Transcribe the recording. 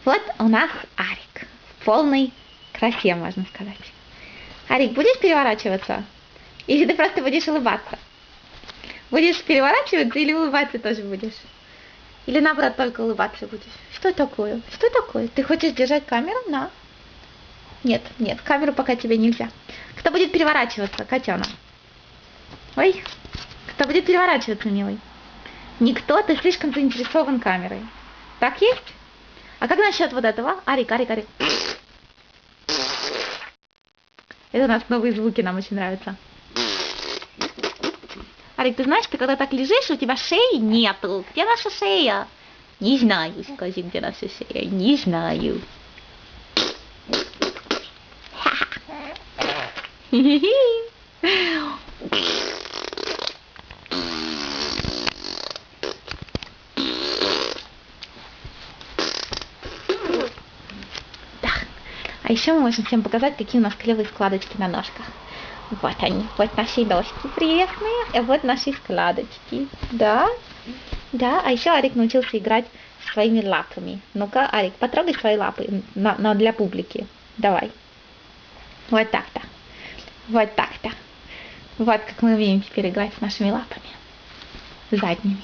Вот у нас Арик. В полной красе, можно сказать. Арик, будешь переворачиваться? Или ты просто будешь улыбаться? Будешь переворачиваться или улыбаться тоже будешь? Или наоборот только улыбаться будешь? Что такое? Что такое? Ты хочешь держать камеру? На. Нет, нет, камеру пока тебе нельзя. Кто будет переворачиваться, котенок? Ой, кто будет переворачиваться, милый? Никто, ты слишком заинтересован камерой. Так есть? А как насчет вот этого? Арик, Арик, Арик. Это у нас новые звуки, нам очень нравятся. Арик, ты знаешь, ты когда так лежишь, у тебя шеи нету. Где наша шея? Не знаю, скажи, где наша шея. Не знаю. А еще мы можем всем показать, какие у нас клевые складочки на ножках. Вот они, вот наши ножки прелестные, и вот наши складочки. Да, да, а еще Арик научился играть своими лапами. Ну-ка, Арик, потрогай свои лапы для публики. Давай. Вот так-то. Вот так-то. Вот как мы умеем теперь играть с нашими лапами. Задними.